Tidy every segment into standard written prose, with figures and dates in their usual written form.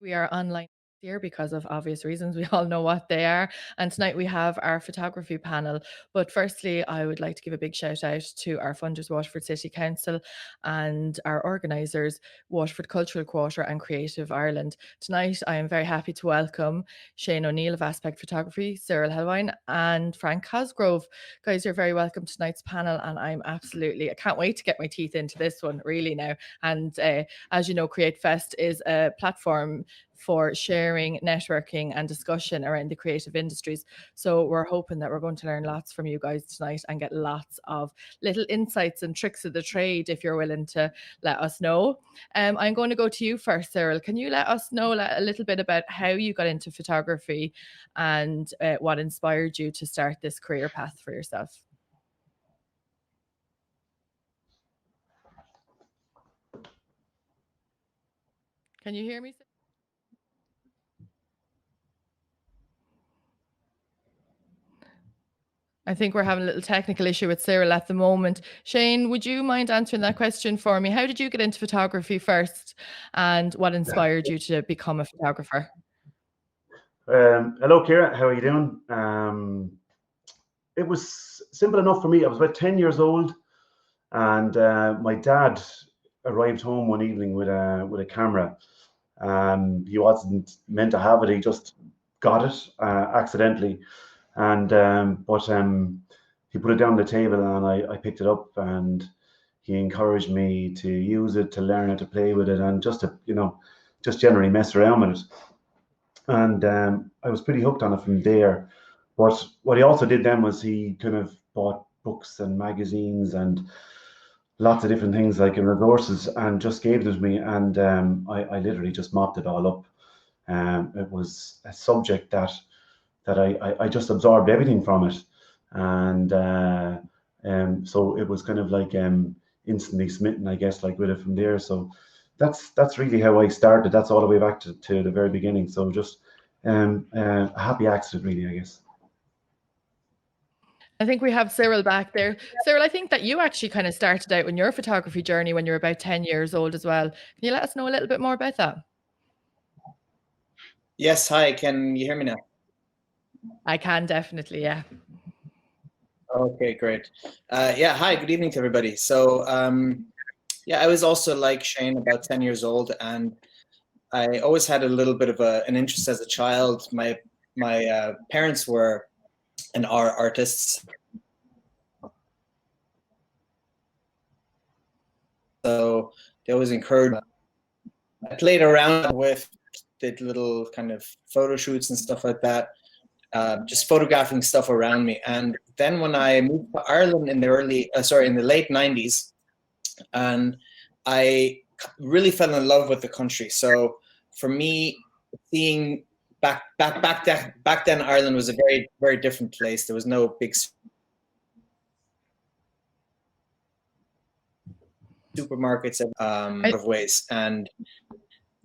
We are online here because of obvious reasons. We all know what they are. And tonight we have our photography panel. But firstly, I would like to give a big shout out to our funders, Waterford City Council, and our organisers, Waterford Cultural Quarter and Creative Ireland. Tonight, I am very happy to welcome Shane O'Neill of Aspect Photography, Cyril Helnwein, and Frank Cosgrove. Guys, you're very welcome to tonight's panel. And I can't wait to get my teeth into this one really now. And as you know, CreateFest is a platform for sharing, networking and discussion around the creative industries. So we're hoping that we're going to learn lots from you guys tonight and get lots of little insights and tricks of the trade if you're willing to let us know. I'm going to go to you first, Cyril. Can you let us know a little bit about how you got into photography and what inspired you to start this career path for yourself? Can you hear me? I think we're having a little technical issue with Cyril at the moment. Shane, would you mind answering that question for me? How did you get into photography first, and what inspired you to become a photographer? Hello, Ciara. How are you doing? It was simple enough for me. I was about 10 years old, and my dad arrived home one evening with a camera. He wasn't meant to have it. He just got it accidentally. And he put it down on the table, and I picked it up, and he encouraged me to use it, to learn how to play with it, and just to just generally mess around with it. And I was pretty hooked on it from there. But what he also did then was he kind of bought books and magazines and lots of different things like in resources, and just gave them to me, and I literally just mopped it all up. It was a subject that I just absorbed everything from it, and so it was kind of like instantly smitten, I guess, like with it from there. So that's really how I started. That's all the way back to the very beginning. So just a happy accident, really, I guess. I think we have Cyril back there. Cyril, I think that you actually kind of started out in your photography journey when you were about 10 years old as well. Can you let us know a little bit more about that? Yes, hi, can you hear me now? I can, definitely, yeah. Okay, great. Yeah, hi, good evening to everybody. So, yeah, I was also like Shane, about 10 years old, and I always had a little bit of an interest as a child. My parents were and are artists. So they always encouraged. I played around with, did little kind of photo shoots and stuff like that, just photographing stuff around me. And then when I moved to Ireland in the late 90s, and I really fell in love with the country. So for me, seeing back then Ireland was a very, very different place. There was no big supermarkets of ways, and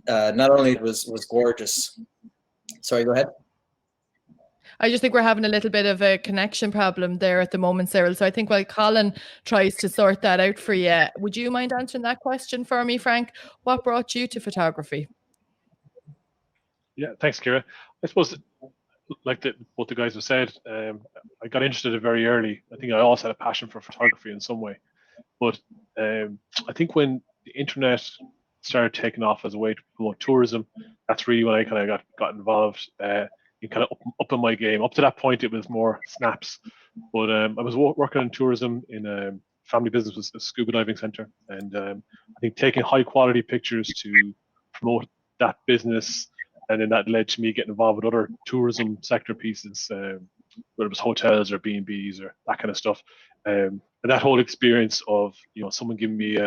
not only was gorgeous. Sorry, go ahead. I just think we're having a little bit of a connection problem there at the moment, Cyril. So I think while Colin tries to sort that out for you, would you mind answering that question for me, Frank? What brought you to photography? Yeah, thanks, Ciara. I suppose, like what the guys have said, I got interested very early. I think I also had a passion for photography in some way. But I think when the internet started taking off as a way to promote tourism, that's really when I kind of got involved in kind of up in my game. Up to that point, it was more snaps. But I was working in tourism in a family business, was a scuba diving center. And I think taking high quality pictures to promote that business, and then that led to me getting involved with other tourism sector pieces, whether it was hotels or B&Bs or that kind of stuff. And that whole experience of someone giving me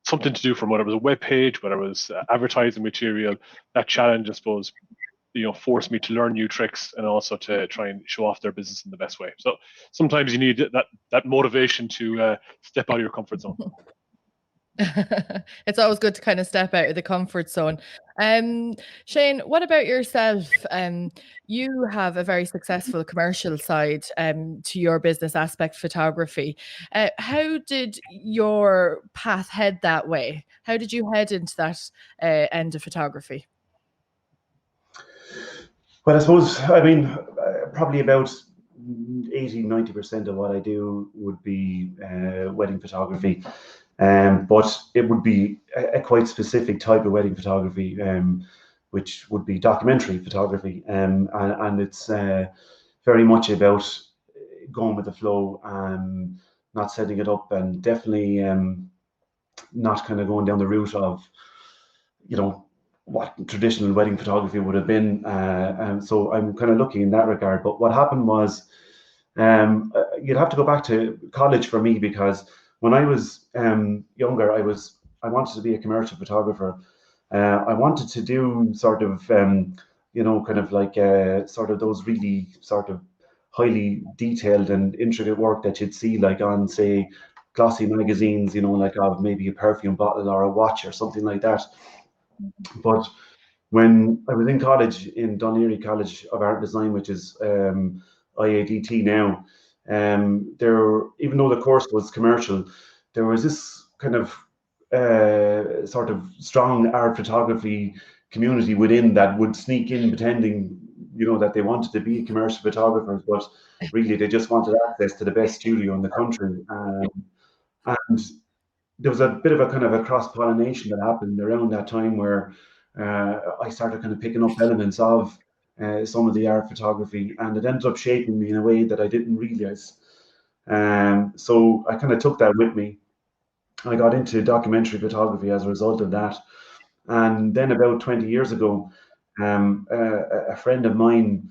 something to do from whether it was a web page, whether it was advertising material, that challenge, I suppose, forced me to learn new tricks and also to try and show off their business in the best way. So sometimes you need that motivation to step out of your comfort zone. It's always good to kind of step out of the comfort zone. Shane, what about yourself? You have a very successful commercial side to your business aspect, photography. How did your path head that way? How did you head into that end of photography? Well, I suppose, I mean, probably about 80-90% of what I do would be wedding photography. But it would be a quite specific type of wedding photography, which would be documentary photography. And it's very much about going with the flow and not setting it up, and definitely not kind of going down the route of, what traditional wedding photography would have been. And so I'm kind of lucky in that regard. But what happened was, you'd have to go back to college for me, because when I was younger, I wanted to be a commercial photographer. I wanted to do sort of, kind of like sort of those really sort of highly detailed and intricate work that you'd see like on, say, glossy magazines, like of maybe a perfume bottle or a watch or something like that. But when I was in college, in Dunleary College of Art and Design, which is IADT now, even though the course was commercial, there was this kind of sort of strong art photography community within that would sneak in pretending, that they wanted to be commercial photographers, but really they just wanted access to the best studio in the country. And there was a bit of a kind of a cross-pollination that happened around that time, where I started kind of picking up elements of some of the art photography, and it ended up shaping me in a way that I didn't realize. So I kind of took that with me. I got into documentary photography as a result of that. And then about 20 years ago, a friend of mine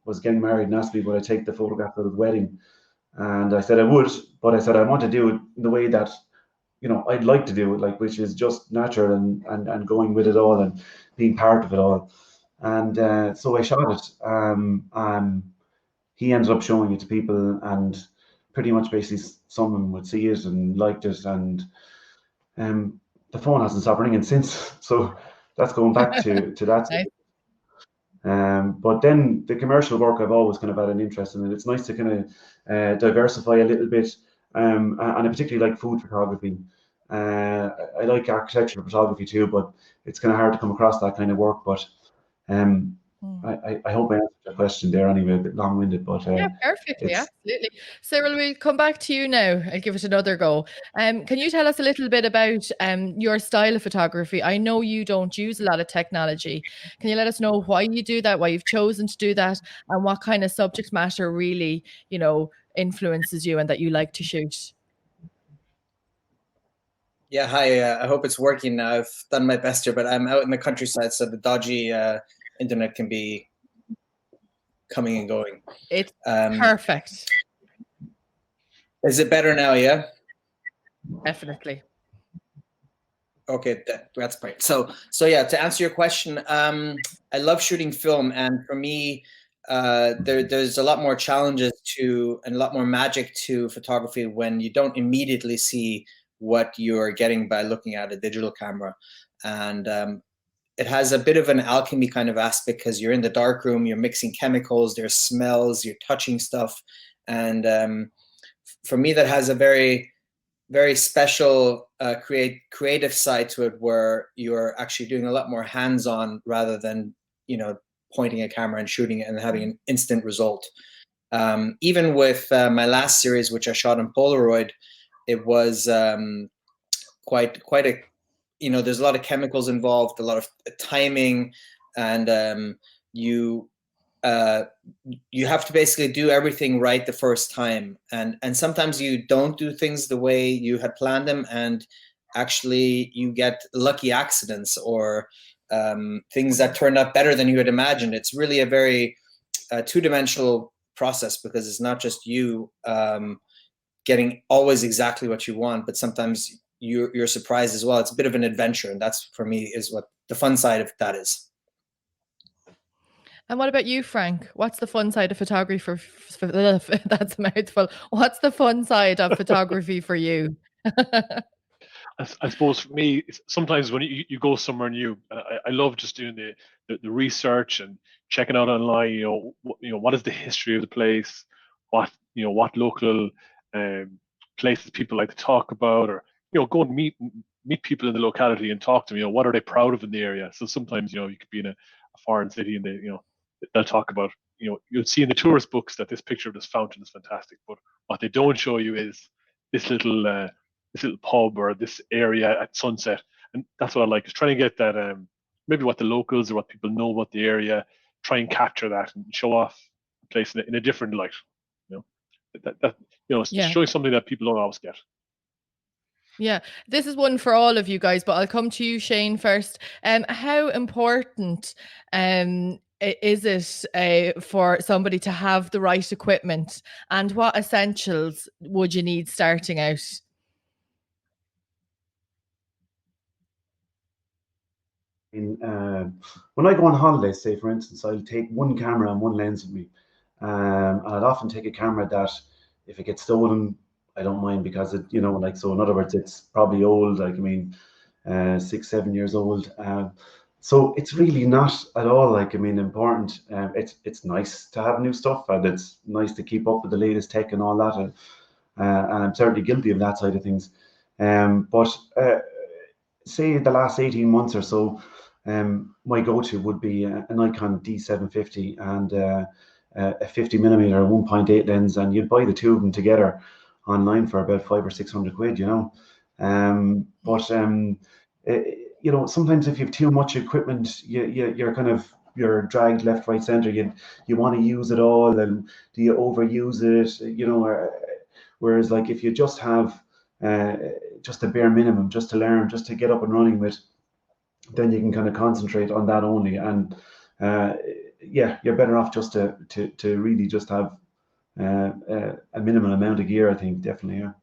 was getting married and asked me would I take the photograph of the wedding. And I said I would, but I said I want to do it in the way that I'd like to do it, like, which is just natural and going with it all and being part of it all. And so I shot it. He ended up showing it to people, and pretty much basically someone would see it and liked it, and the phone hasn't stopped ringing since. So that's going back to that. Nice. But then the commercial work I've always kind of had an interest in, and it's nice to kind of diversify a little bit. And I particularly like food photography. I like architectural photography too, but it's kind of hard to come across that kind of work. But I hope I answered your question there anyway, a bit long-winded, but yeah, perfectly, absolutely. Cyril, we'll come back to you now. I'll give it another go. Can you tell us a little bit about your style of photography? I know you don't use a lot of technology. Can you let us know why you do that, why you've chosen to do that, and what kind of subject matter really, influences you and that you like to shoot? Yeah, hi. I hope it's working now. I've done my best here, but I'm out in the countryside, so the dodgy internet can be coming and going. It's perfect. Is it better now? Yeah. Definitely. Okay, that's great. So yeah, to answer your question, I love shooting film, and for me, there's a lot more challenges to and a lot more magic to photography when you don't immediately see what you're getting by looking at a digital camera. And it has a bit of an alchemy kind of aspect, because you're in the dark room, you're mixing chemicals, there's smells, you're touching stuff. And for me, that has a very, very special creative side to it, where you're actually doing a lot more hands-on rather than, pointing a camera and shooting it and having an instant result. Even with my last series, which I shot on Polaroid, it was quite a, there's a lot of chemicals involved, a lot of timing, and you have to basically do everything right the first time. And sometimes you don't do things the way you had planned them, and actually you get lucky accidents or things that turned out better than you had imagined. It's really a very two-dimensional process, because it's not just you getting always exactly what you want, but sometimes you're surprised as well. It's a bit of an adventure, and that's, for me, is what the fun side of that is. And what about you, Frank? What's the fun side of photography for that's a mouthful. What's the fun side of photography for you? I suppose for me, sometimes when you go somewhere new, I love just doing the research and checking out online. What is the history of the place? What local places people like to talk about, or go and meet people in the locality and talk to them. What are they proud of in the area? So sometimes you could be in a foreign city and they'll talk about you'll see in the tourist books that this picture of this fountain is fantastic, but what they don't show you is this little pub or this area at sunset. And that's what I like, is trying to get that maybe what the locals or what people know about the area, try and capture that and show off the place in a different light. Yeah. Showing something that people don't always get. Yeah, this is one for all of you guys, but I'll come to you, Shane, first. How important is it for somebody to have the right equipment, and what essentials would you need starting out? When I go on holiday, say for instance, I'll take one camera and one lens with me. And I'd often take a camera that, if it gets stolen, I don't mind, because it, so in other words, it's probably old, 6, 7 years old. So it's really not at all important. It's nice to have new stuff, and it's nice to keep up with the latest tech and all that. And I'm certainly guilty of that side of things. But say the last 18 months or so, my go-to would be a Nikon D750 and a 50mm 1.8 lens, and you'd buy the two of them together online for about 500 or 600 quid, sometimes if you have too much equipment, you're dragged left, right, center. You want to use it all, and do you overuse it? Whereas if you just have just the bare minimum, just to learn, just to get up and running with, then you can kind of concentrate on that only. And you're better off just to really just have a minimal amount of gear, I think, definitely. Yeah.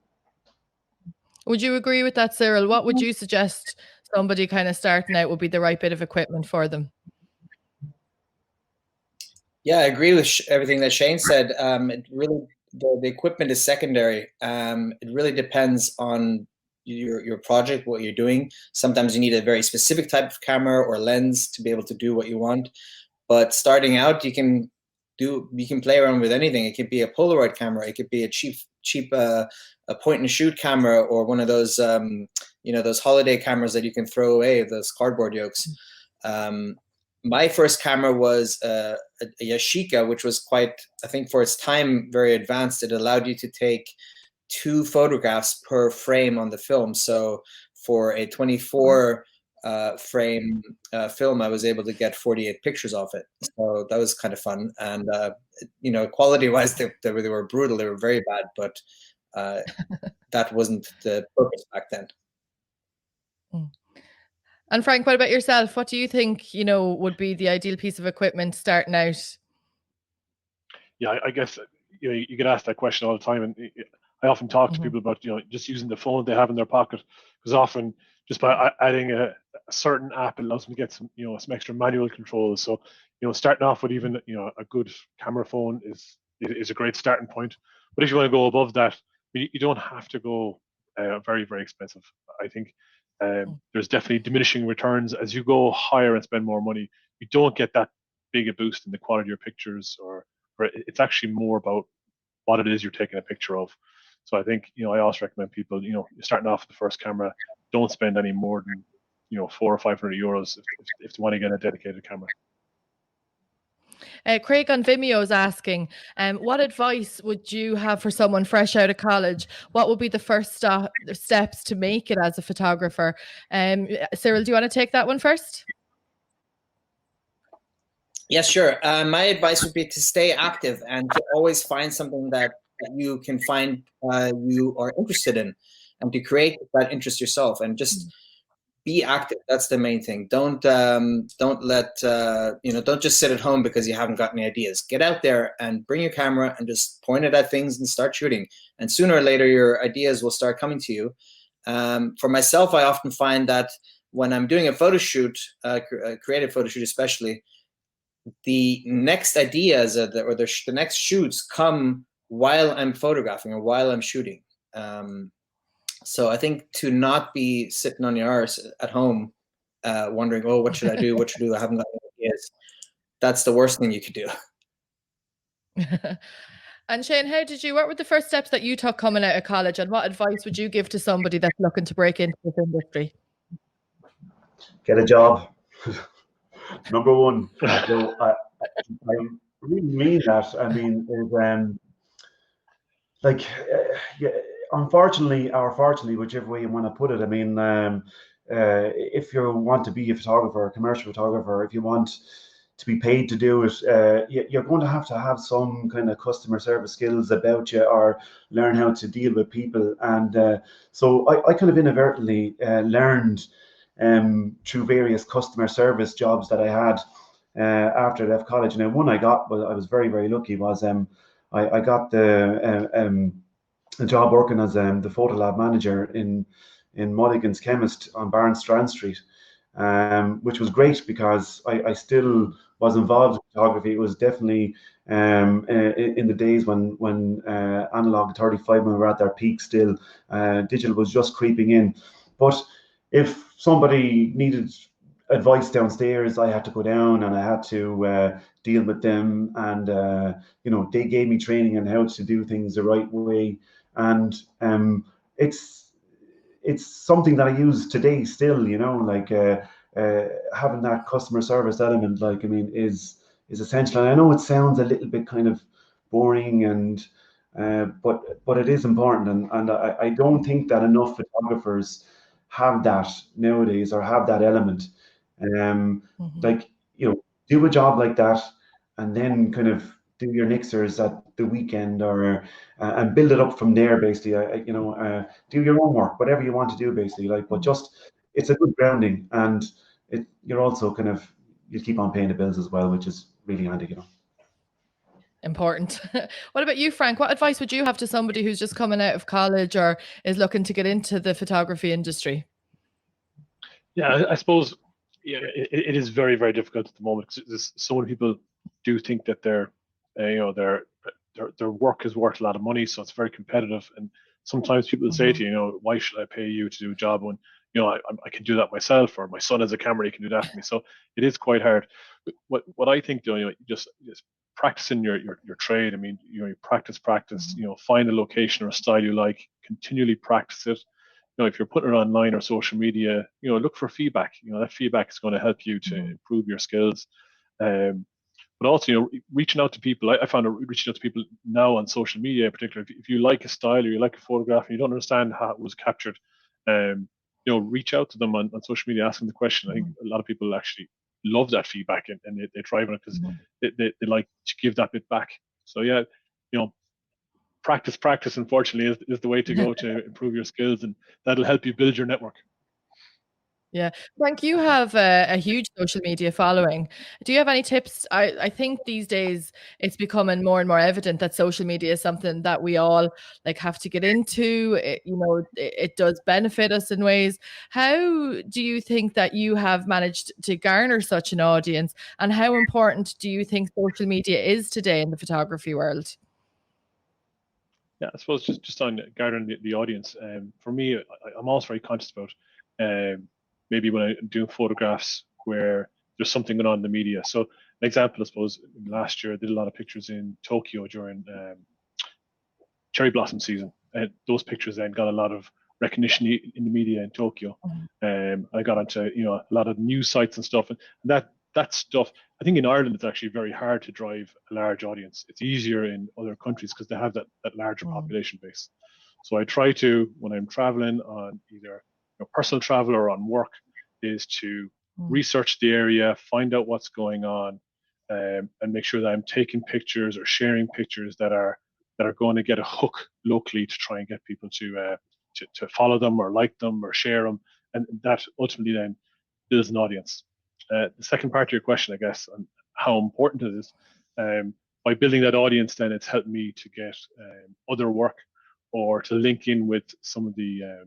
Would you agree with that, Cyril? What would you suggest somebody kind of starting out would be the right bit of equipment for them? Yeah, I agree with everything that Shane said. It really, the equipment is secondary. It really depends on your project, what you're doing. Sometimes you need a very specific type of camera or lens to be able to do what you want. But starting out, you can play around with anything. It could be a Polaroid camera. It could be a cheap a point and shoot camera, or one of those those holiday cameras that you can throw away, those cardboard yokes. My first camera was a Yashica, which was quite, I think for its time, very advanced. It allowed you to take 2 photographs per frame on the film. So for a 24 frame film, I was able to get 48 pictures off it. So that was kind of fun. And quality wise, they were brutal. They were very bad, but that wasn't the purpose back then. And Frank, what about yourself? What do you think, would be the ideal piece of equipment starting out? Yeah, I guess you get asked that question all the time, and I often talk to people about just using the phone they have in their pocket, because often just by adding a certain app, it allows them to get some extra manual controls. So starting off with even a good camera phone is a great starting point. But if you want to go above that, you don't have to go very, very expensive. I think there's definitely diminishing returns as you go higher and spend more money. You don't get that big a boost in the quality of your pictures, or it's actually more about what it is you're taking a picture of. So I think I also recommend people you're starting off with the first camera, don't spend any more than 400 or 500 euros if you want to get a dedicated camera. Craig on Vimeo is asking, what advice would you have for someone fresh out of college? What would be the first steps to make it as a photographer? Cyril, do you want to take that one first? Yes, sure. My advice would be to stay active and to always find something that you can find you are interested in, and to create that interest yourself, and just be active. That's the main thing. Don't let don't just sit at home because you haven't got any ideas. Get out there and bring your camera and just point it at things and start shooting. And sooner or later, your ideas will start coming to you. For myself, I often find that when I'm doing a photo shoot, a creative photo shoot especially, the next ideas or the next shoots come while I'm photographing or while I'm shooting. So I think to not be sitting on your arse at home, wondering, oh, what should I do? What should I do? I haven't got any ideas. That's the worst thing you could do. And Shane, what were the first steps that you took coming out of college, and what advice would you give to somebody that's looking to break into this industry? Get a job. Number one. So I really mean that. I mean, yeah, unfortunately, or fortunately, whichever way you want to put it. I mean, if you want to be a photographer, a commercial photographer, if you want to be paid to do it, you're going to have some kind of customer service skills about you, or learn how to deal with people. And so I kind of inadvertently learned through various customer service jobs that I had after I left college. And then one I got, well, I was very, very lucky, was I got the job working as the photo lab manager in Mulligan's Chemist on Barnstrand Street, which was great because I still was involved in photography. It was definitely in the days when analog 35mm were at their peak still. Digital was just creeping in. But if somebody needed advice downstairs, I had to go down and I had to deal with them, and they gave me training on how to do things the right way. And it's something that I use today still, like having that customer service element, like, I mean, is essential. And I know it sounds a little bit kind of boring, and but it is important, and I don't think that enough photographers have that nowadays, or have that element. Like, do a job like that, and then kind of do your nixers at the weekend, or and build it up from there, basically. Do your own work, whatever you want to do, basically. Like, but just, it's a good grounding, and you're also kind of, you keep on paying the bills as well, which is really handy. Important. What about you, Frank? What advice would you have to somebody who's just coming out of college or is looking to get into the photography industry? Yeah, I suppose, it is very, very difficult at the moment, because so many people do think that their work is worth a lot of money, so it's very competitive. And sometimes people say to you, why should I pay you to do a job when I can do that myself, or my son has a camera, he can do that for me. So it is quite hard. But what I think, just practicing your trade. I mean, you practice, find a location or a style you like, continually practice it. If you're putting it online or social media, look for feedback. That feedback is going to help you to improve your skills. But also, reaching out to people. I found reaching out to people now on social media, in particular, if you like a style or you like a photograph and you don't understand how it was captured, reach out to them on social media, ask them the question. I think a lot of people actually love that feedback, and they thrive on it, because they like to give that bit back. So yeah, practice, unfortunately, is the way to go to improve your skills, and that'll help you build your network. Yeah. Frank, you have a huge social media following. Do you have any tips? I think these days it's becoming more and more evident that social media is something that we all have to get into. It does benefit us in ways. How do you think that you have managed to garner such an audience, and how important do you think social media is today in the photography world? Yeah, I suppose just on garnering the audience, for me, I'm also very conscious about maybe when I'm doing photographs where there's something going on in the media. So an example, I suppose, last year I did a lot of pictures in Tokyo during cherry blossom season, and those pictures then got a lot of recognition in the media in Tokyo. I got onto a lot of news sites and stuff, and that stuff. I think in Ireland it's actually very hard to drive a large audience. It's easier in other countries because they have that larger population base. So I try to, when I'm traveling on either personal travel or on work, is to research the area, find out what's going on, and make sure that I'm taking pictures or sharing pictures that are going to get a hook locally to try and get people to follow them or like them or share them, and that ultimately then builds an audience. The second part of your question, I guess, on how important it is, by building that audience, then it's helped me to get other work, or to link in with some of the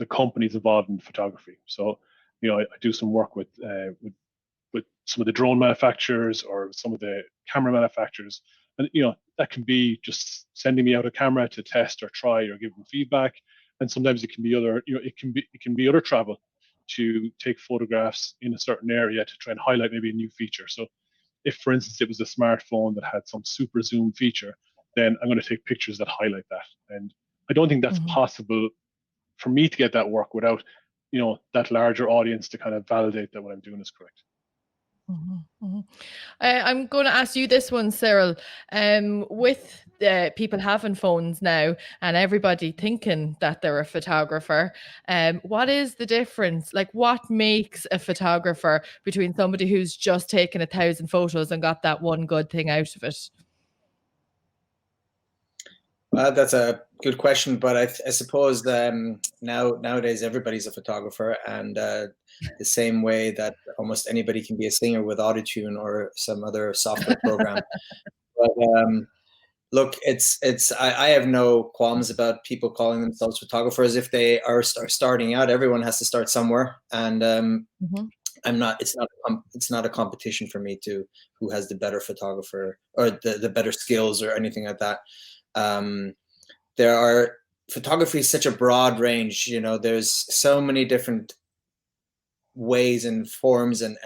companies involved in photography. So, I do some work with some of the drone manufacturers or some of the camera manufacturers, and that can be just sending me out a camera to test or try or give them feedback, and sometimes it can be other, it can be other travel to take photographs in a certain area to try and highlight maybe a new feature. So if, for instance, it was a smartphone that had some super zoom feature, then I'm going to take pictures that highlight that. And I don't think that's possible for me to get that work without, that larger audience to kind of validate that what I'm doing is correct. I'm going to ask you this one, Cyril. With people having phones now and everybody thinking that they're a photographer, what is the difference? Like, what makes a photographer between somebody who's just taken 1,000 photos and got that one good thing out of it? That's a good question, but I suppose nowadays everybody's a photographer, and the same way that almost anybody can be a singer with autotune or some other software program. But look, I have no qualms about people calling themselves photographers if they are starting out. Everyone has to start somewhere, and I'm not. It's not a competition for me to who has the better photographer or the better skills or anything like that. Photography is such a broad range. There's so many different ways and forms and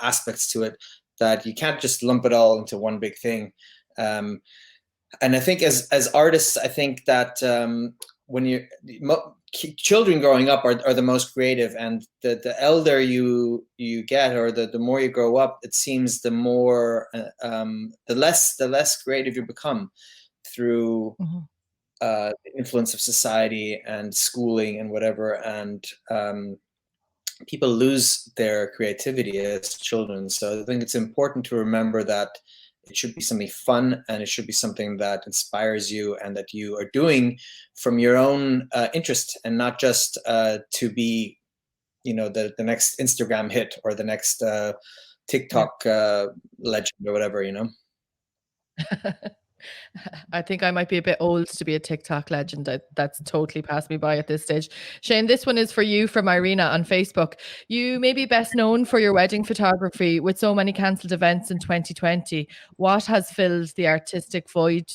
aspects to it that you can't just lump it all into one big thing. And I think as artists, I think that when children growing up are the most creative, and the elder you get, or the more you grow up, it seems the more the less creative you become through the influence of society and schooling and whatever, and people lose their creativity as children. So I think it's important to remember that it should be something fun, and it should be something that inspires you and that you are doing from your own interest, and not just to be, the next Instagram hit or the next TikTok legend or whatever, I think I might be a bit old to be a TikTok legend. That's totally passed me by at this stage. Shane, this one is for you from Irina on Facebook. You may be best known for your wedding photography with so many cancelled events in 2020. What has filled the artistic void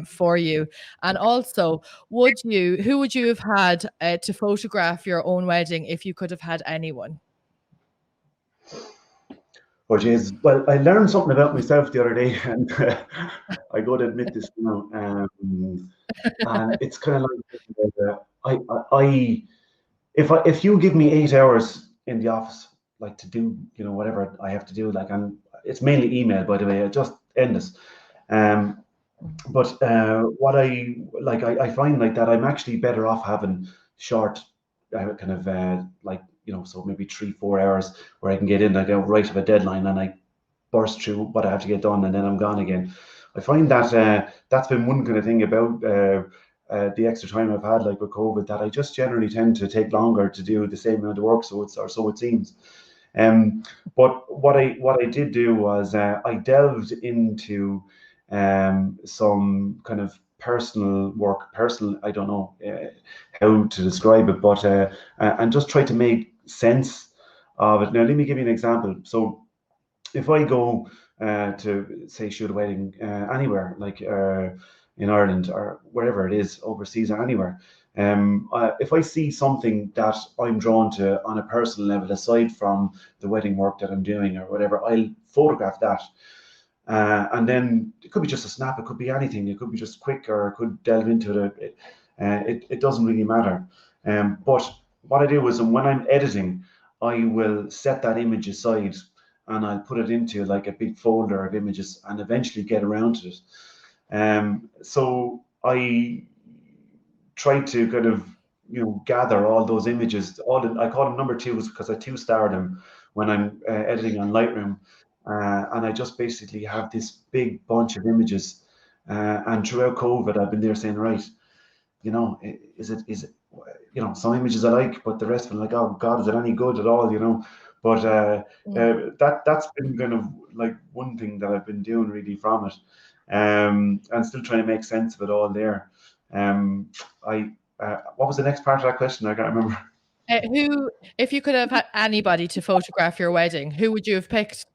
for you? And also, who would you have had to photograph your own wedding if you could have had anyone? Oh, geez. Well, I learned something about myself the other day, and I got to admit this now. And it's kind of like if you give me 8 hours in the office, like to do whatever I have to do, like, and it's mainly email, by the way, I just endless. But what I find like that I'm actually better off having short kind of so maybe 3-4 hours where I can get in, I go right of a deadline, and I burst through what I have to get done, and then I'm gone again. I find that that's been one kind of thing about the extra time I've had, like with COVID, that I just generally tend to take longer to do the same amount of work, so it seems. But what I did do was I delved into some kind of personal work. I don't know how to describe it, but and just try to make sense of it. Now, let me give you an example. So if I go to, say, shoot a wedding anywhere, like in Ireland or wherever it is, overseas or anywhere, if I see something that I'm drawn to on a personal level, aside from the wedding work that I'm doing or whatever, I'll photograph that. And then it could be just a snap, it could be anything, it could be just quick, or it could delve into it. It doesn't really matter. But what I do is, when I'm editing, I will set that image aside and I'll put it into like a big folder of images and eventually get around to it. So I try to kind of gather all those images. I call them number twos because I two-star them when I'm editing on Lightroom. And I just basically have this big bunch of images. And throughout COVID, I've been there saying, right, is it some images I like, but the rest of them, like, oh God, is it any good at all? But that's been kind of like one thing that I've been doing really from it, and still trying to make sense of it all there. What was the next part of that question? I can't remember. If you could have had anybody to photograph your wedding, who would you have picked?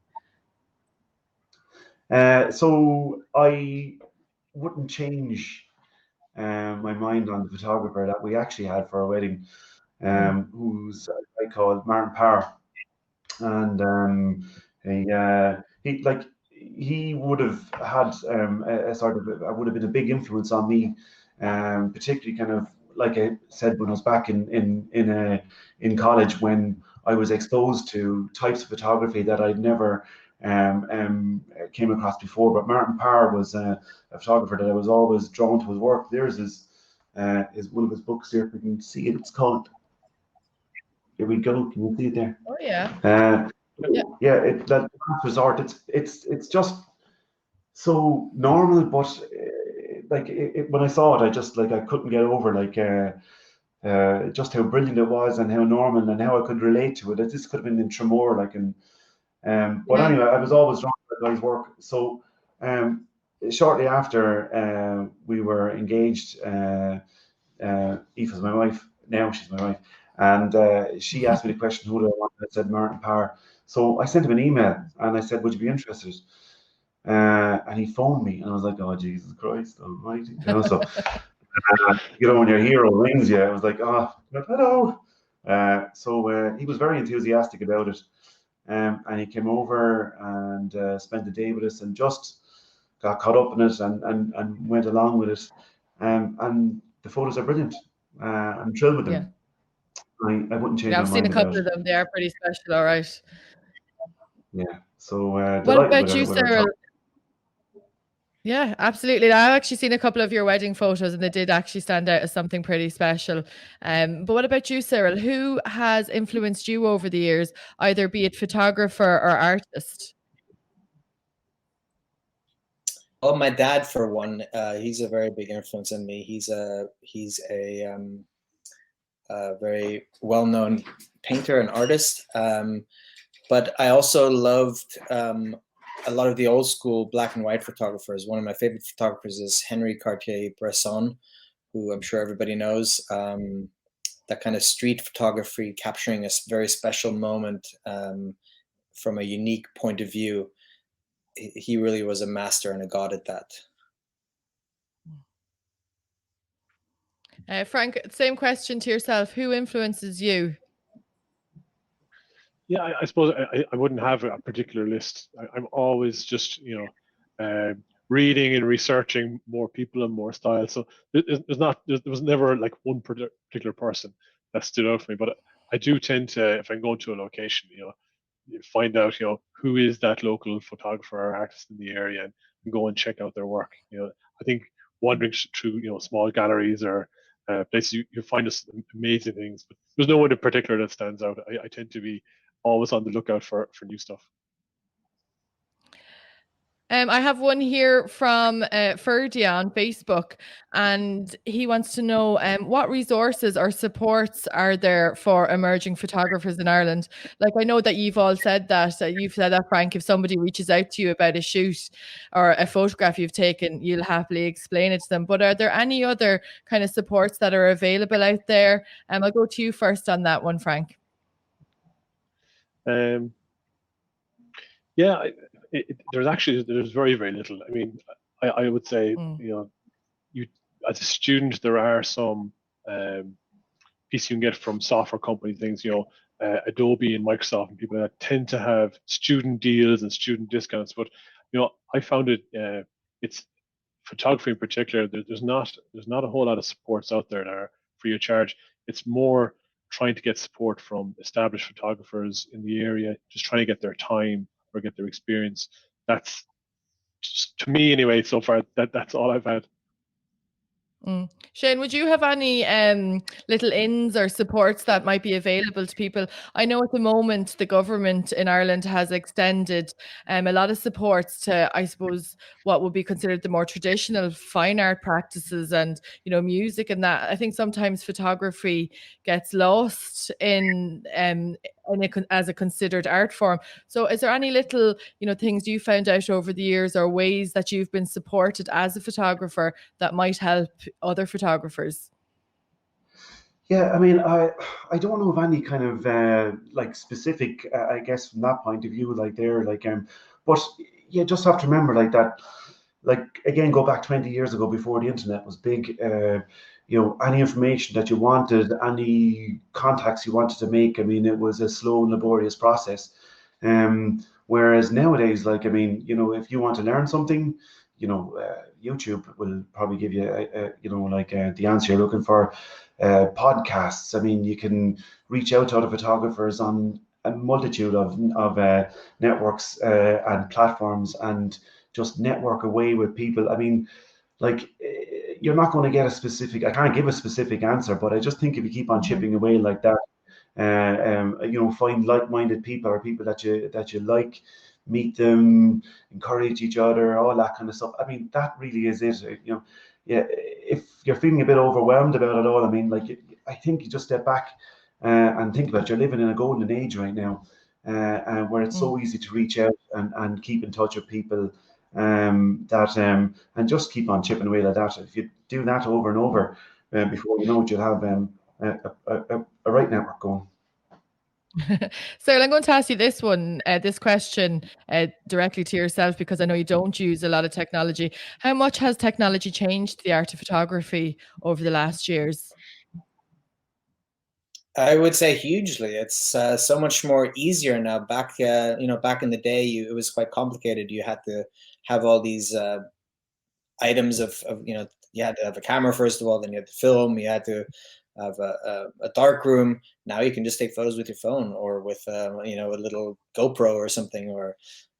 So I wouldn't change my mind on the photographer that we actually had for our wedding, who's I called Martin Parr, and he would have had a sort of would have been a big influence on me, particularly kind of like I said when I was back in college, when I was exposed to types of photography that I'd never came across before. But Martin Parr was a photographer that I was always drawn to his work. There's is one of his books here. If we can see it, it's called. Here we go. Can you see it there? Oh yeah. Yeah. That resort. It's just so normal, but when I saw it, I just I couldn't get over just how brilliant it was and how normal and how I could relate to it. This could have been in Tremor, but anyway, I was always drawn to that guy's work. So shortly after we were engaged, Aoife's my wife. Now she's my wife. And she asked me the question, who do I want? I said Martin Parr. So I sent him an email and I said, would you be interested? And he phoned me and I was like, oh, Jesus Christ almighty. So, when your hero rings you, I was like, oh, hello. So he was very enthusiastic about it. And he came over and spent the day with us and just got caught up in it and went along with it. And the photos are brilliant. I'm thrilled with them. Yeah. I wouldn't change my mind. I've seen a couple of them. They are pretty special, all right. Yeah. So what about you, Cyril? Yeah, absolutely. I've actually seen a couple of your wedding photos and they did actually stand out as something pretty special. But what about you, Cyril? Who has influenced you over the years, either be it photographer or artist? Oh, my dad, for one. He's a very big influence on me. He's a very well-known painter and artist. But I also loved a lot of the old school black and white photographers. One of my favorite photographers is Henry Cartier-Bresson, who I'm sure everybody knows. That kind of street photography, capturing a very special moment from a unique point of view. He really was a master and a god at that. Frank, same question to yourself. Who influences you? Yeah, I suppose I wouldn't have a particular list. I'm always just, reading and researching more people and more styles. So there was never like one particular person that stood out for me. But I do tend to, if I'm going to a location, find out, who is that local photographer or artist in the area and go and check out their work. I think wandering through, small galleries or places, you find amazing things, but there's no one in particular that stands out. I tend to be always on the lookout for new stuff. I have one here from Ferdia on Facebook, and he wants to know what resources or supports are there for emerging photographers in Ireland? Like, I know that you've all said that, Frank, if somebody reaches out to you about a shoot or a photograph you've taken, you'll happily explain it to them. But are there any other kind of supports that are available out there? I'll go to you first on that one, Frank. Yeah, there's very, very little. I mean, I would say, you as a student, there are some pieces you can get from software company things, Adobe and Microsoft and people that tend to have student deals and student discounts. But I found it's photography in particular. There's not a whole lot of supports out there that are free of charge. It's more trying to get support from established photographers in the area, just trying to get their time or get their experience. That's just, to me anyway, so far, that's all I've had. Shane, would you have any little ins or supports that might be available to people? I know at the moment the government in Ireland has extended a lot of supports to, I suppose, what would be considered the more traditional fine art practices and, music and that. I think sometimes photography gets lost as a considered art form. So is there any little, things you found out over the years or ways that you've been supported as a photographer that might help other photographers? Yeah, I mean, I don't know of any kind of specific, I guess, from that point of view, but yeah, just have to remember that, like, again, go back 20 years ago before the internet was big. You know, any information that you wanted, any contacts you wanted to make, I mean, it was a slow and laborious process. Whereas nowadays, like, I mean, you know, if you want to learn something, you know, YouTube will probably give you, you know, like the answer you're looking for. Podcasts. I mean, you can reach out to other photographers on a multitude of networks and platforms, and just network away with people. I mean, like, you're not going to get a specific, I can't give a specific answer, but I just think if you keep on chipping away like that, you know, find like-minded people, or people that you like, meet them, encourage each other, all that kind of stuff. I mean, that really is it. You know, yeah. If you're feeling a bit overwhelmed about it all, I mean, like, I think you just step back and think about it. You're living in a golden age right now, where it's so easy to reach out and keep in touch with people. And just keep on chipping away like that. If you do that over and over, before you know it, you'll have a right network going. So I'm going to ask you this question directly to yourself, because I know you don't use a lot of technology. How much has technology changed the art of photography over the last years? I would say hugely. It's so much more easier now. Back, you know, back in the day, it was quite complicated. You had to have all these items of, you know, you had to have a camera first of all, then you had to film, you had to have a dark room. Now you can just take photos with your phone, or with you know, a little GoPro or something, or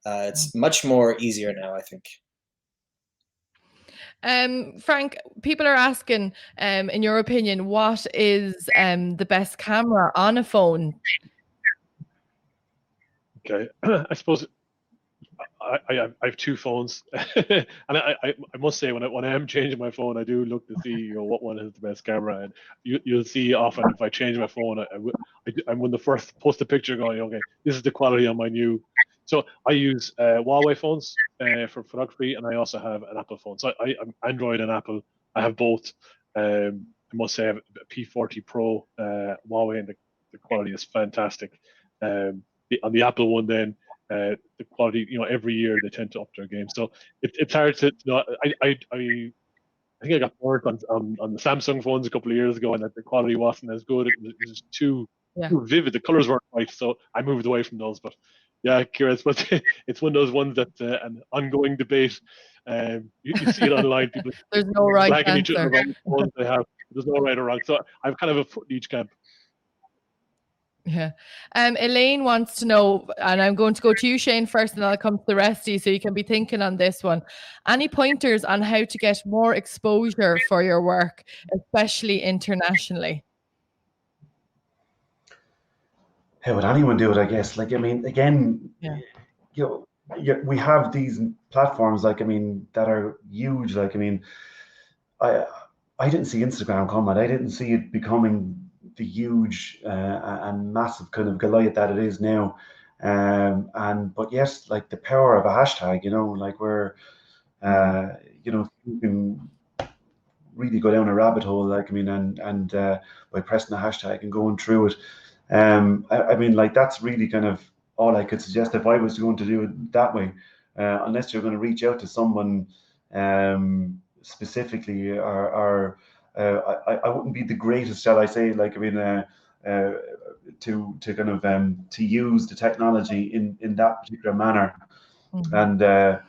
it's much more easier now, I think. Frank, people are asking, in your opinion, what is the best camera on a phone? Okay, I suppose I have two phones, and I must say, when I am changing my phone, I do look to see, you know, what one has the best camera. And you'll see often, if I change my phone, I'm when the first post a picture going, okay, this is the quality on my new. So I use Huawei phones for photography, and I also have an Apple phone. So I'm Android and Apple. I have both. I must say I have a P40 Pro Huawei, and the quality is fantastic. On the Apple one, then the quality, you know, every year they tend to up their game. So it's hard to, you know, I think I got burnt on the Samsung phones a couple of years ago, and that the quality wasn't as good. It was too vivid. The colors weren't right, so I moved away from those. But yeah, Ciara, it's one of those ones that an ongoing debate. You see it online, people There's no right slagging each answer. other about the phones they have. There's no right or wrong. So I'm kind of a foot in each camp. Yeah. Elaine wants to know, and I'm going to go to you, Shane, first, and I'll come to the rest of you, so you can be thinking on this one. Any pointers on how to get more exposure for your work, especially internationally? How would anyone do it? I guess. Like, I mean, again, you know, we have these platforms, like, I mean, that are huge. Like, I mean, I didn't see Instagram coming. I didn't see it becoming the huge and massive kind of Goliath that it is now. But yes, like, the power of a hashtag, you know, like, where you know, you can really go down a rabbit hole, like, I mean, and by pressing a hashtag and going through it. I mean, like, that's really kind of all I could suggest if I was going to do it that way, unless you're going to reach out to someone specifically, or I wouldn't be the greatest, shall I say, like, I mean, to kind of to use the technology in that particular manner. And I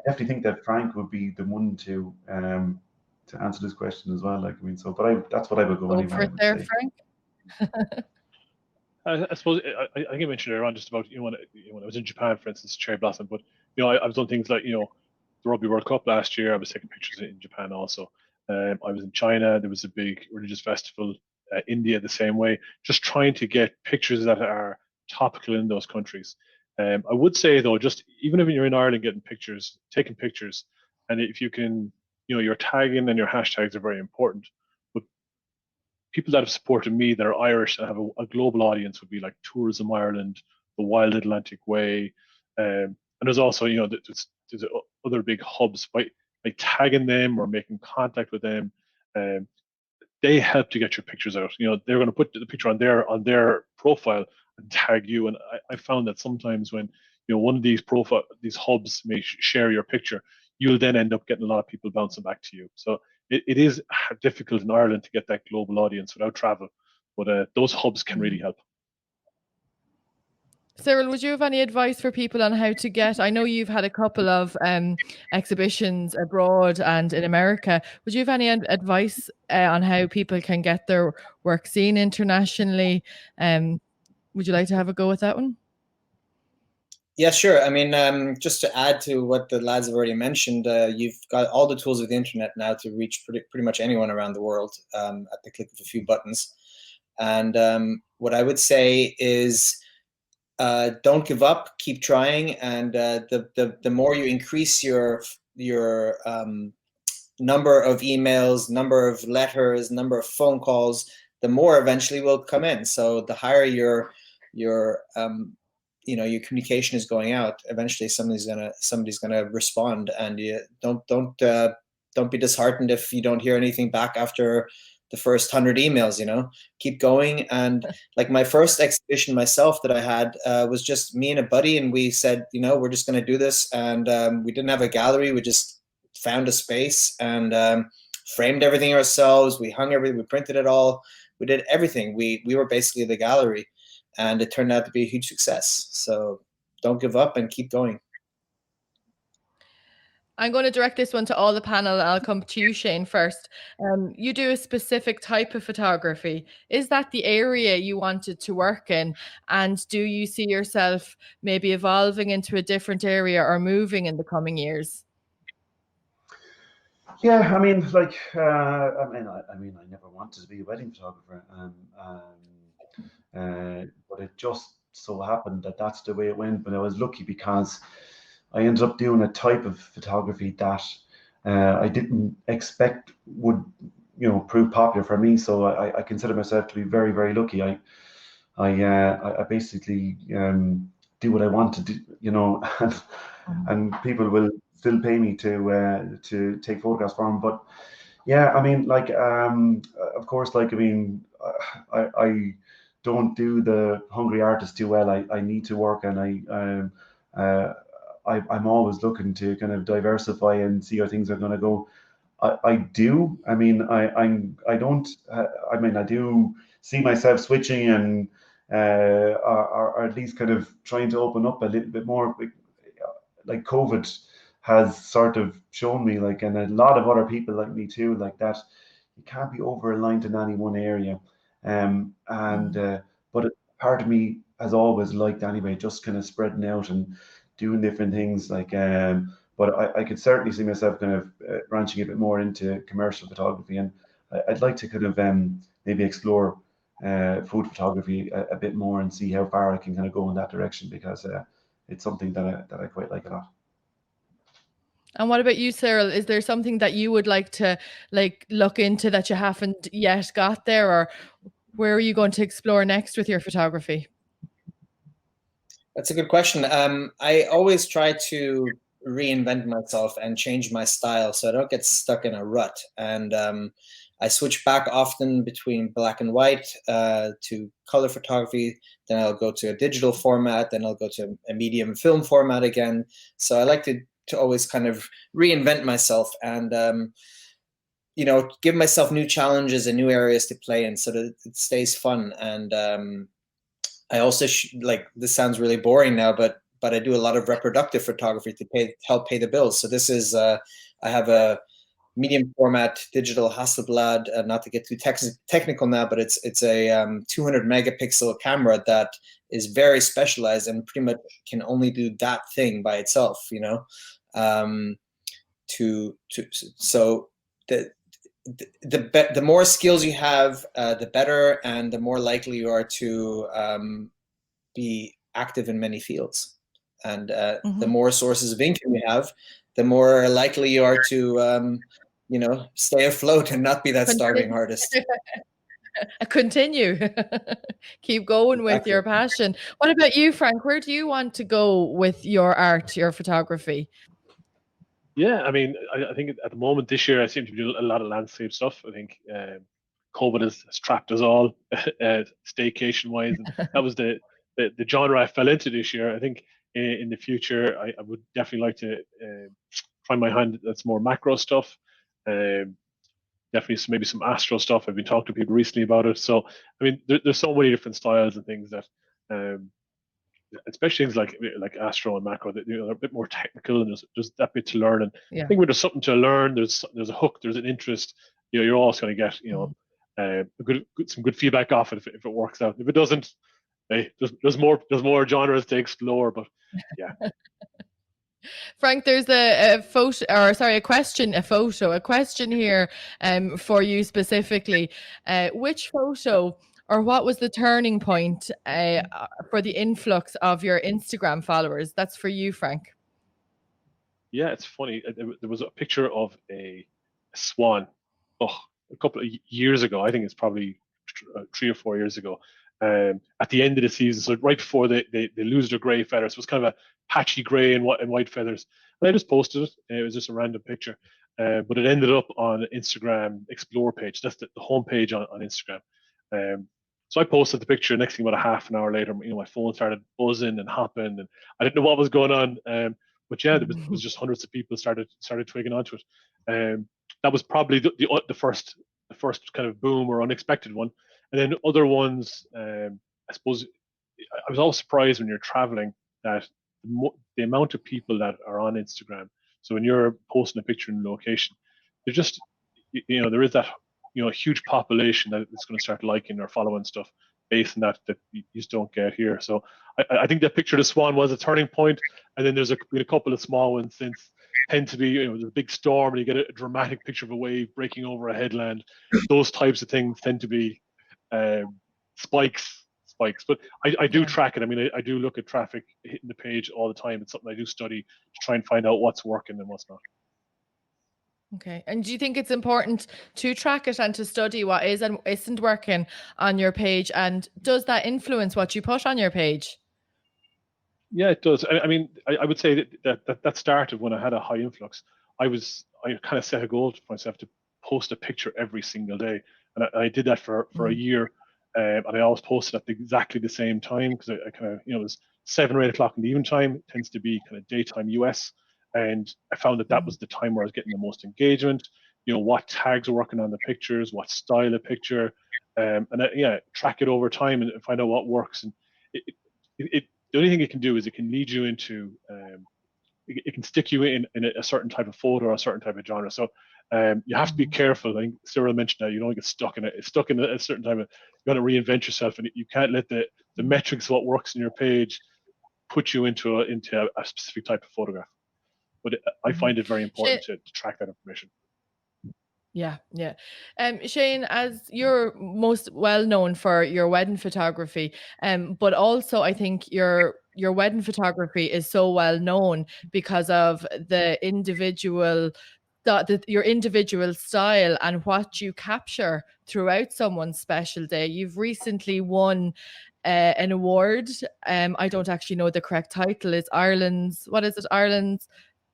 definitely think that Frank would be the one to answer this question as well. Like, I mean, so, but that's what I would go Go anyway. for it there, Frank. I suppose I think I mentioned earlier on just about, you know, when I was in Japan, for instance, cherry blossom. But you know, I've done things like, you know, the Rugby World Cup last year. I was taking pictures in Japan also. I was in China. There was a big religious festival. India the same way. Just trying to get pictures that are topical in those countries. I would say though, just even if you're in Ireland, taking pictures, and if you can, you know, your tagging and your hashtags are very important. But people that have supported me that are Irish and have a global audience would be like Tourism Ireland, the Wild Atlantic Way, and there's also, you know, there's other big hubs. By tagging them or making contact with them, they help to get your pictures out. You know, they're going to put the picture on their profile and tag you. And I found that sometimes when, you know, one of these hubs may share your picture, you'll then end up getting a lot of people bouncing back to you. So it is difficult in Ireland to get that global audience without travel, but those hubs can really help. Cyril, would you have any advice for people on how to get? I know you've had a couple of exhibitions abroad and in America. Would you have any advice on how people can get their work seen internationally? Would you like to have a go with that one? Yeah, sure. I mean, just to add to what the lads have already mentioned, you've got all the tools of the internet now to reach pretty much anyone around the world at the click of a few buttons. And what I would say is, don't give up, keep trying, and the more you increase your number of emails, number of letters, number of phone calls, the more eventually will come in. So the higher your communication is going out, eventually somebody's gonna respond, and you don't be disheartened if you don't hear anything back after the first 100 emails. Keep going. And like my first exhibition myself that I had was just me and a buddy, and we said, we're just going to do this, and we didn't have a gallery. We just found a space and framed everything ourselves. We hung everything, we printed it all, we did everything. We were basically the gallery, and it turned out to be a huge success. So don't give up and keep going. I'm going to direct this one to all the panel. I'll come to you, Shane, first. You do a specific type of photography. Is that the area you wanted to work in? And do you see yourself maybe evolving into a different area or moving in the coming years? Yeah, I mean, I never wanted to be a wedding photographer, but it just so happened that that's the way it went. But I was lucky because I ended up doing a type of photography that I didn't expect would, prove popular for me. So I consider myself to be very, very lucky. I basically do what I want to do, and people will still pay me to take photographs for them. But yeah, I mean, of course, I don't do the hungry artist too well. I need to work, and I'm always looking to kind of diversify and see how things are going to go. I do. I mean, I don't. I mean, I do see myself switching and or at least kind of trying to open up a little bit more. Like COVID has sort of shown me, and a lot of other people like me too, that you can't be over aligned in any one area. But part of me has always liked anyway, just kind of spreading out and doing different things. But I could certainly see myself kind of branching a bit more into commercial photography, and I'd like to kind of maybe explore food photography a bit more and see how far I can kind of go in that direction, because it's something that I quite like a lot. And what about you, Cyril? Is there something that you would like to look into that you haven't yet got there, or where are you going to explore next with your photography? That's a good question. I always try to reinvent myself and change my style so I don't get stuck in a rut. And I switch back often between black and white to color photography. Then I'll go to a digital format. Then I'll go to a medium film format again. So I like to always kind of reinvent myself and give myself new challenges and new areas to play in so that it stays fun. And I also this sounds really boring now, but I do a lot of reproductive photography to help pay the bills. So this is I have a medium format digital Hasselblad, not to get too technical now, but it's a 200 megapixel camera that is very specialized and pretty much can only do that thing by itself. So the more skills you have, the better, and the more likely you are to be active in many fields. And the more sources of income you have, the more likely you are to stay afloat and not be that starving artist. Continue. Keep going with your passion. What about you, Frank? Where do you want to go with your art, your photography? Yeah, I mean, I think at the moment this year I seem to be doing a lot of landscape stuff. I think COVID has trapped us all staycation wise. That was the genre I fell into this year. I think in the future I would definitely like to try my hand. That's more macro stuff. Definitely maybe some astro stuff. I've been talking to people recently about it. So I mean, there's so many different styles and things that, especially things like astro and macro, that they're a bit more technical, and there's that bit to learn. And I think when there's something to learn, there's a hook, there's an interest. You're always going to get some good feedback off it if it works out. If it doesn't, hey, there's more genres to explore. But yeah. Frank, there's a question here for you specifically. Which photo, or what was the turning point for the influx of your Instagram followers? That's for you, Frank. Yeah, it's funny. There was a picture of a swan, a couple of years ago. I think it's probably 3 or 4 years ago. At the end of the season, so right before they lose their grey feathers, it was kind of a patchy grey and white feathers. And I just posted it. It was just a random picture, but it ended up on Instagram Explore page. That's the homepage on Instagram. So I posted the picture. Next thing, about a half an hour later, my phone started buzzing and hopping, and I didn't know what was going on. But yeah, there was just hundreds of people started twigging onto it. That was probably the first kind of boom or unexpected one. And then other ones, I suppose, I was always surprised when you're traveling that the amount of people that are on Instagram. So when you're posting a picture in a location, they're just, there is that, huge population that is going to start liking or following stuff based on that you just don't get here. So I think that picture of the swan was a turning point. And then there's been a couple of small ones since. Tend to be, there's a big storm and you get a dramatic picture of a wave breaking over a headland. Those types of things tend to be spikes. But I do track it. I mean, I do look at traffic hitting the page all the time. It's something I do study to try and find out what's working and what's not. Okay. And do you think it's important to track it and to study what is and isn't working on your page? And does that influence what you put on your page? Yeah, it does. I mean, I would say that started when I had a high influx. I kind of set a goal for myself to post a picture every single day, and I did that for a year. And I always posted at exactly the same time because I kind of, it was 7 or 8 o'clock in the evening time. It tends to be kind of daytime US, and I found that was the time where I was getting the most engagement. What tags are working on the pictures, what style of picture, and track it over time and find out what works. And the only thing it can do is it can lead you into, it can stick you in a certain type of photo or a certain type of genre. So you have to be careful. I think Cyril mentioned that you don't get stuck in it. It's stuck in a certain type of, you got to reinvent yourself, and you can't let the metrics of what works in your page put you into a specific type of photograph. But I find it very important to track that information. Yeah. Shane, as you're most well known for your wedding photography, but also I think your wedding photography is so well known because of the individual your individual style and what you capture throughout someone's special day. You've recently won an award. I don't actually know the correct title. It's Ireland's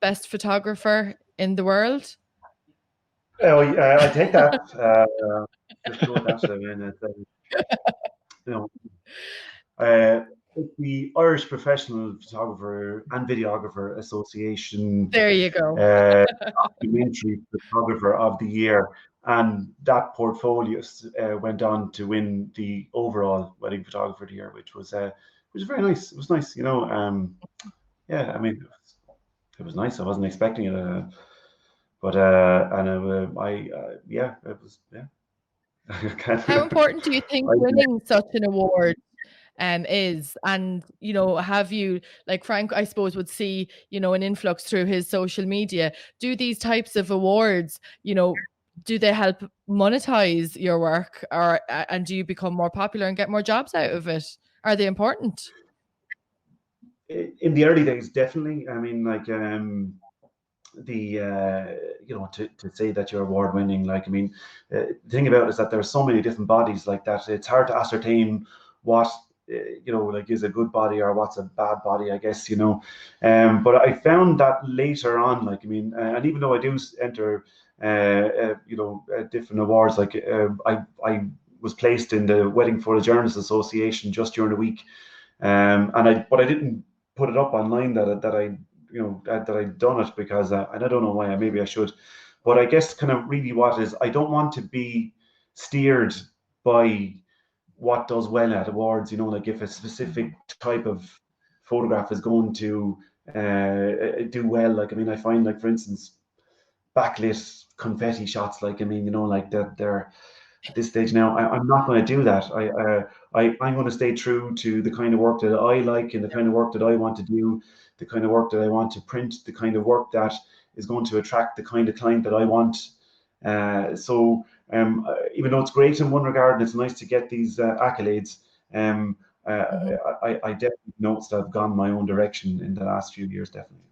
best photographer in the world. Oh, I take that. Just go with that. The Irish Professional Photographer and Videographer Association. There you go. Documentary Photographer of the Year, and that portfolio went on to win the overall Wedding Photographer of the Year, which was very nice. It was nice, yeah. I mean, it was nice. I wasn't expecting it. But it was. How important do you think winning such an award is? And have you, like Frank, I suppose, would see an influx through his social media? Do these types of awards, do they help monetize your work, and do you become more popular and get more jobs out of it? Are they important? In the early days, definitely. I mean, like to say that you're award winning, like, I mean, the thing about it is that there are so many different bodies like that. It's hard to ascertain what like is a good body or what's a bad body, I guess, but I found that later on, like, I mean, and even though I do enter different awards, like I was placed in the Wedding Photojournalists Association just during the week, but I didn't put it up online that I that I'd done it, because and I don't know why. Maybe I should, but I guess kind of really what is, I don't want to be steered by what does well at awards. Like if a specific type of photograph is going to do well. Like, I mean, I find, like, for instance, backlit confetti shots, like, I mean, like that they're at this stage now, I'm not going to do that. I'm going to stay true to the kind of work that I like, and the kind of work that I want to do, the kind of work that I want to print, the kind of work that is going to attract the kind of client that I want. So even though it's great in one regard and it's nice to get these accolades, I definitely noticed that I've gone my own direction in the last few years, definitely.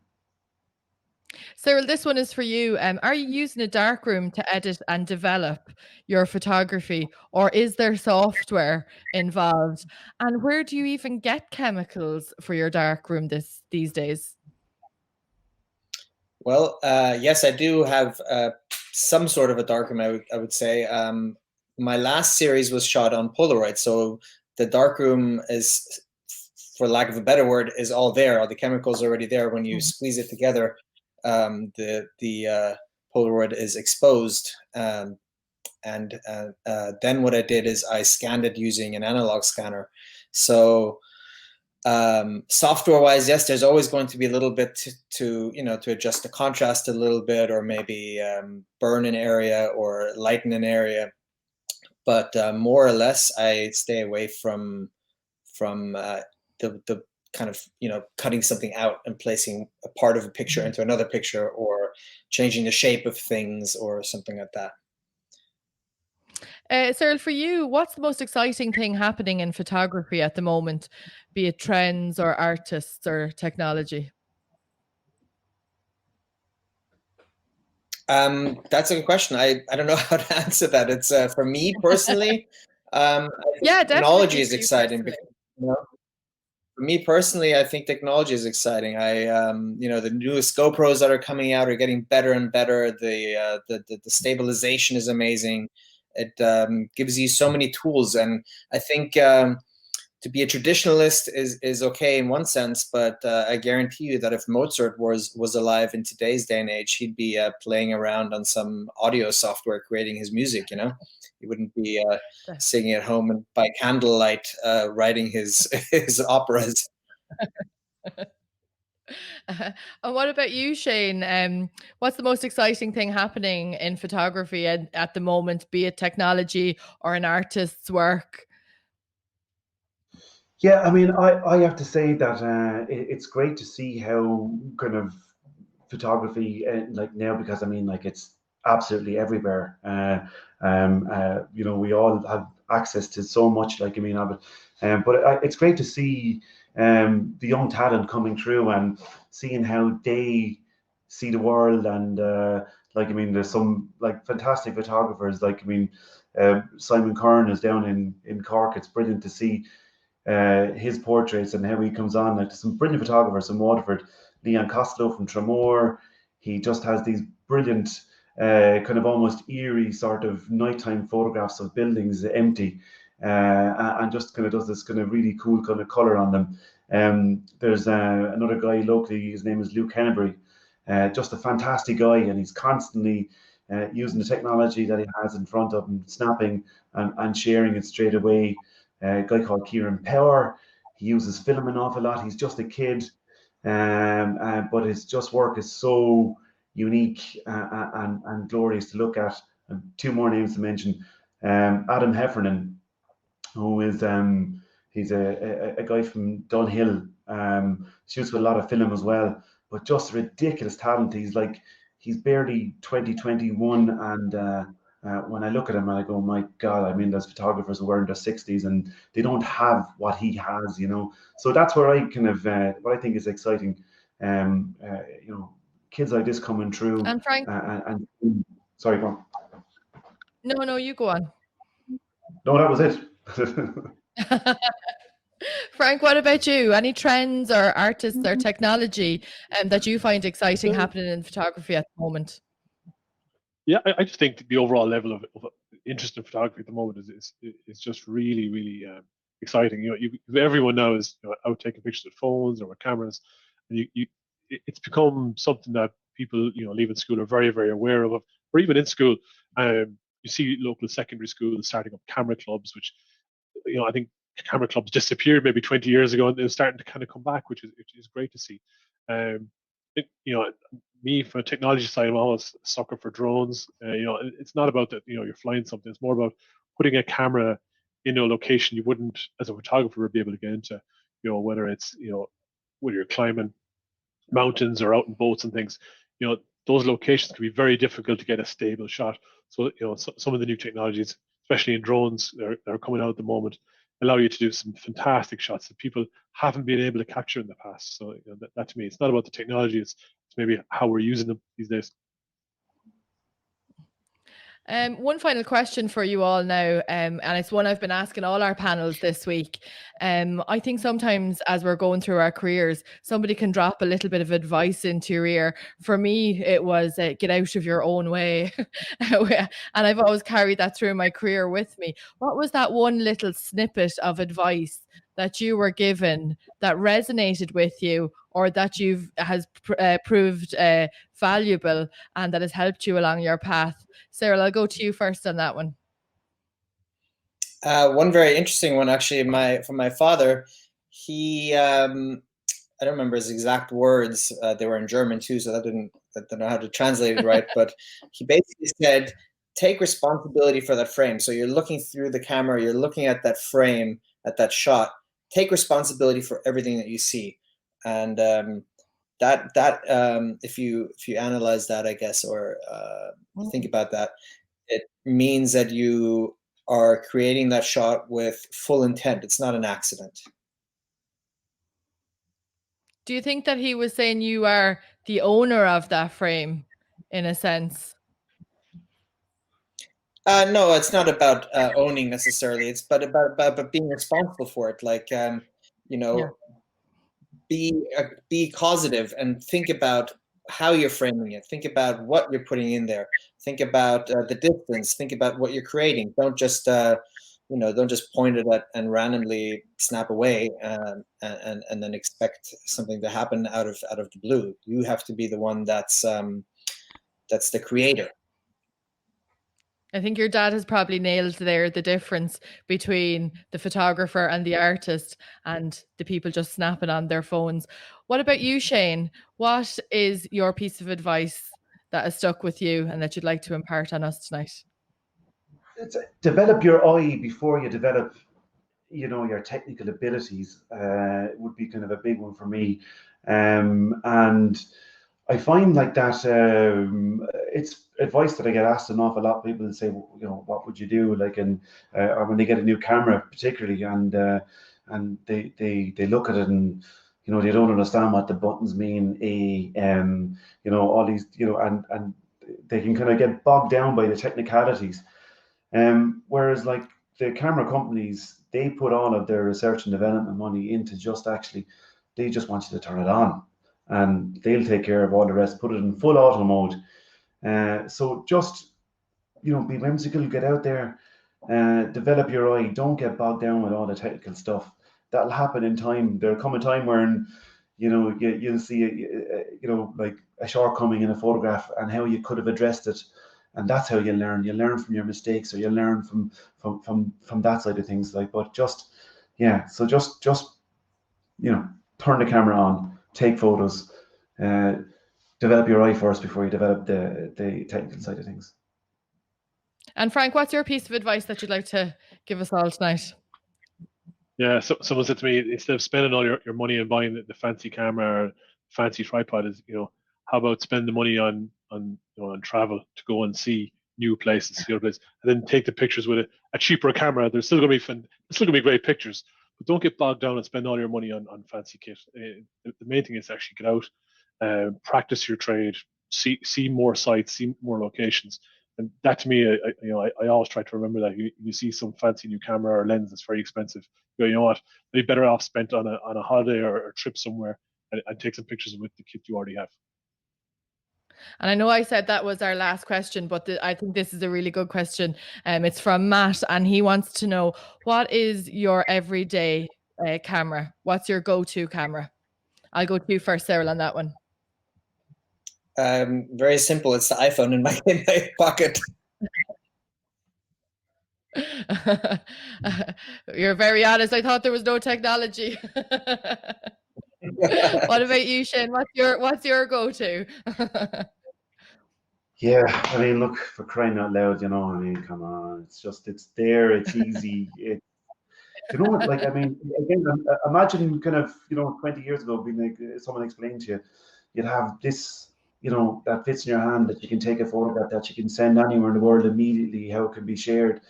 Cyril, this one is for you. Are you using a darkroom to edit and develop your photography, or is there software involved? And where do you even get chemicals for your darkroom these days? Well, yes, I do have some sort of a darkroom, I would say. My last series was shot on Polaroid, so the darkroom is, for lack of a better word, is all there. All the chemicals are already there. When you squeeze it together, the Polaroid is exposed. And then what I did is I scanned it using an analog scanner. So software wise, yes, there's always going to be a little bit to adjust the contrast a little bit, or maybe burn an area or lighten an area. But more or less, I stay away from the kind of cutting something out and placing a part of a picture into another picture, or changing the shape of things or something like that. Cyril, for you, what's the most exciting thing happening in photography at the moment, be it trends or artists or technology? That's a good question. I don't know how to answer that. It's for me personally. Yeah, technology is definitely exciting. Because, for me personally, I think technology is exciting. The newest GoPros that are coming out are getting better and better. The stabilization is amazing. It gives you so many tools, and I think to be a traditionalist is okay in one sense, but I guarantee you that if Mozart was alive in today's day and age, he'd be playing around on some audio software, creating his music. He wouldn't be singing at home and by candlelight writing his operas. And what about you, Shane? What's the most exciting thing happening in photography at the moment, be it technology or an artist's work? Yeah, I mean, I have to say that it's great to see how kind of photography like now, because I mean, like, it's absolutely everywhere. We all have access to so much, like, I mean, of it. But it's great to see the young talent coming through and seeing how they see the world. And like, I mean, there's some like fantastic photographers. Like, I mean, Simon Curran is down in Cork. It's brilliant to see his portraits and how he comes on. Like, some brilliant photographers in Waterford. Leon Costello from Tramore. He just has these brilliant, kind of almost eerie sort of nighttime photographs of buildings empty, and just kind of does this kind of really cool kind of color on them. There's another guy locally. His name is Luke Hennebury. Just a fantastic guy, and he's constantly using the technology that he has in front of him, snapping and sharing it straight away. A guy called Kieran Power. He uses film an awful lot. He's just a kid, but his just work is so unique and glorious to look at. And two more names to mention: Adam Heffernan, who is he's a guy from Dunhill. Shoots with a lot of film as well, but just ridiculous talent. He's barely 21, and when I look at him, I go, my God, I mean, there's photographers who are in their 60s and they don't have what he has, So that's where I kind of, what I think is exciting, kids like this coming through. And Frank, and sorry, go on. No, you go on. No, that was it. Frank, what about you? Any trends or artists or technology that you find exciting happening in photography at the moment? Yeah, I just think the overall level of interest in photography at the moment is just really, really exciting. Everyone now is out taking pictures with phones or with cameras, and it's become something that people, leaving school are very, very aware of, or even in school. You see local secondary schools starting up camera clubs, which, I think camera clubs disappeared maybe 20 years ago, and they're starting to kind of come back, which is great to see. Me from a technology side, I'm always a sucker for drones. It's not about that, you're flying something. It's more about putting a camera in a location you wouldn't, as a photographer, be able to get into. Whether it's, whether you're climbing mountains or out in boats and things, those locations can be very difficult to get a stable shot. So, some of the new technologies, especially in drones that are coming out at the moment, allow you to do some fantastic shots that people haven't been able to capture in the past. So, that to me, it's not about the technology; it's maybe how we're using them these days. One final question for you all now, and it's one I've been asking all our panels this week. I think sometimes as we're going through our careers, somebody can drop a little bit of advice into your ear. For me, it was get out of your own way. And I've always carried that through my career with me. What was that one little snippet of advice that you were given that resonated with you, or that has proved valuable and that has helped you along your path? Cyril, I'll go to you first on that one. One very interesting one, actually, from my father. He, I don't remember his exact words. They were in German too, so I don't know how to translate it right. But he basically said, take responsibility for that frame. So you're looking through the camera, you're looking at that frame, at that shot. Take responsibility for everything that you see. And if you analyze that, I guess, or think about that, it means that you are creating that shot with full intent. It's not an accident. Do you think that he was saying you are the owner of that frame, in a sense? No, it's not about owning necessarily. It's about being responsible for it. Like, be causative and think about how you're framing it. Think about what you're putting in there. Think about the distance. Think about what you're creating. Don't just don't just point it at and randomly snap away and then expect something to happen out of the blue. You have to be the one that's the creator. I think your dad has probably nailed there the difference between the photographer and the artist and the people just snapping on their phones. What about you, Shane? What is your piece of advice that has stuck with you and that you'd like to impart on us tonight? Develop your eye before you develop, your technical abilities. Would be kind of a big one for me. And I find like that it's advice that I get asked an awful lot. People say, well, what would you do, like, or when they get a new camera, particularly, and they look at it and they don't understand what the buttons mean, all these, and they can kind of get bogged down by the technicalities. Whereas like the camera companies, they put all of their research and development money into they just want you to turn it on. And they'll take care of all the rest, put it in full auto mode. So just, be whimsical, get out there, develop your eye. Don't get bogged down with all the technical stuff. That'll happen in time. There'll come a time when, you'll see, like a shortcoming in a photograph and how you could have addressed it. And that's how you learn. You learn from your mistakes, or you learn from that side of things. Like, but just turn the camera on. Take photos, develop your eye first before you develop the technical side of things. And Frank, what's your piece of advice that you'd like to give us all tonight? Yeah, so someone said to me, instead of spending all your money on buying the fancy camera or fancy tripod, is how about spend the money on travel to go and see new places, see other places, and then take the pictures with a cheaper camera. There's still going to be great pictures. But don't get bogged down and spend all your money on fancy kit. The main thing is to actually get out, practice your trade, see more sites, see more locations. And that, to me, I always try to remember that you see some fancy new camera or lens that's very expensive. You know what? They'd be better off spent on a holiday or a trip somewhere and take some pictures with the kit you already have. And I know I said that was our last question, but I think this is a really good question. It's from Matt, and he wants to know, what is your everyday camera? What's your go-to camera? I'll go to you first, Cyril, on that one. Very simple. It's the iPhone in my pocket. You're very honest. I thought there was no technology. What about you, Shane? What's your go-to? Yeah, I mean, look, for crying out loud, I mean, come on, it's there, it's easy. You know what, like, I mean, again, imagine kind of, 20 years ago, being like, someone explained to you, you'd have this, that fits in your hand, that you can take a photograph, that you can send anywhere in the world immediately, how it can be shared.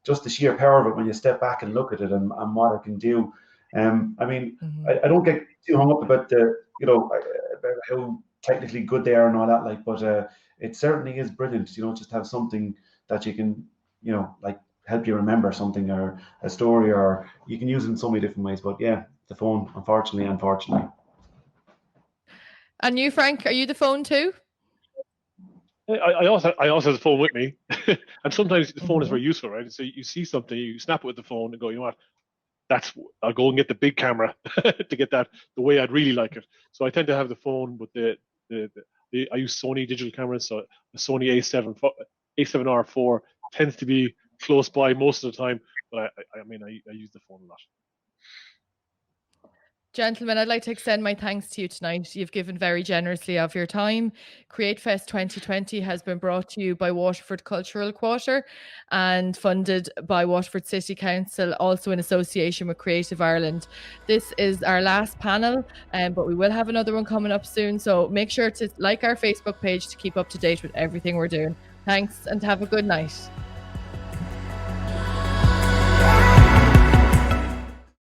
Just the sheer power of it when you step back and look at it and what it can do. I mean, I don't get too hung up about about how technically good they are and all that, like, but it certainly is brilliant, just have something that you can, like, help you remember something or a story, or you can use it in so many different ways. But yeah, the phone, unfortunately. And you, Frank, are you the phone too? I also have the phone with me, and sometimes the phone is very useful, right? So you see something, you snap it with the phone and go, you know what? I'll go and get the big camera to get that the way I'd really like it. So I tend to have the phone with I use Sony digital cameras, so the Sony A7R4 tends to be close by most of the time, but I use the phone a lot. Gentlemen, I'd like to extend my thanks to you tonight. You've given very generously of your time. CreateFest 2020 has been brought to you by Waterford Cultural Quarter and funded by Waterford City Council, also in association with Creative Ireland. This is our last panel, but we will have another one coming up soon. So make sure to like our Facebook page to keep up to date with everything we're doing. Thanks and have a good night.